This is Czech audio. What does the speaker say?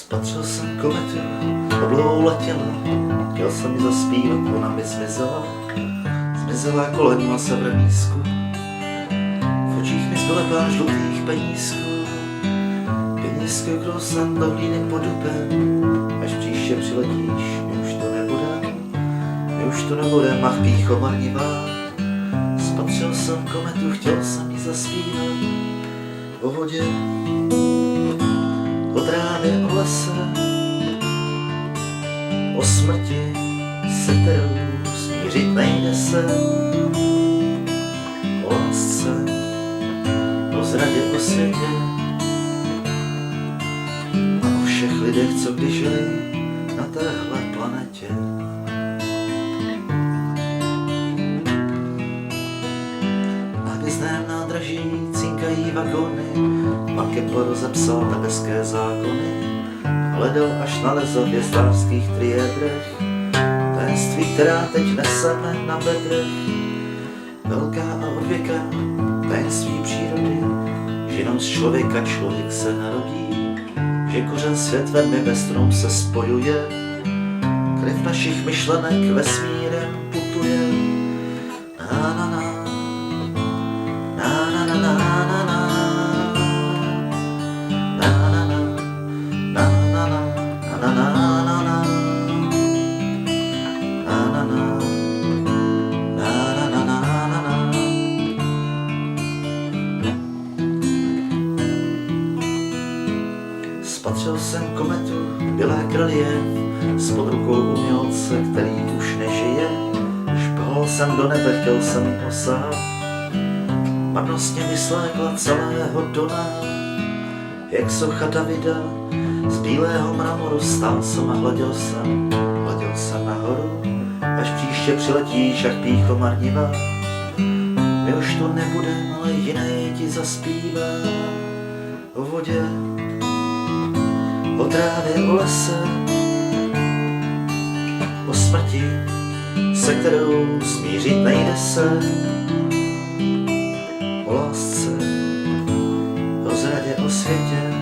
Spatřil jsem kometu, oblou letěla, chtěl jsem mi zaspívat, ona mi zmizela. Zmizela kolem na severnísku, v očích mi zbyly pár žlutých penízků. Penízky, kterou jsem do hlíny pod dubem, až příště přiletíš, mi už to nebude, mach pýcho marnivá. Spatřil jsem kometu, chtěl jsem jí zaspívat, o vodě, o trávě, o lese, o smrti, se kterou smířit nejde se, o lásce, o zradě, o světě a o všech lidech, co kdy žili na téhle planetě. Na hvězdném nádraží cinkají vagony, pan Kepler rozepsal nebeské zákony, hledal až nalezl v hvězdářských triédrech tajemství, která teď neseme na bedrech. Velká a odvěká tajemství přírody, že jenom z člověka člověk se narodí, že kořen svět velmi ve strom se spojuje, krev našich myšlenek vesmírem putuje. Na na na, na na na na na na, na na na, na na na, na na na na, na na na. Spatřil jsem kometu, bělé krlie, spod rukou umělce, který už nežije. Šplhal jsem do nebe, chtěl jsem jí osát, marnostně vyslékla celého Dona. Jak socha Davida z bílého mramoru, stál jsem a hleděl jsem nahoru, až příště přiletíš, jak pýcho marnivá. My už to nebudem, ale jiný ti zaspívá, o vodě, o trávě, o lese, o smrti, se kterou smířit nejde se, o lásce, o zradě, o světě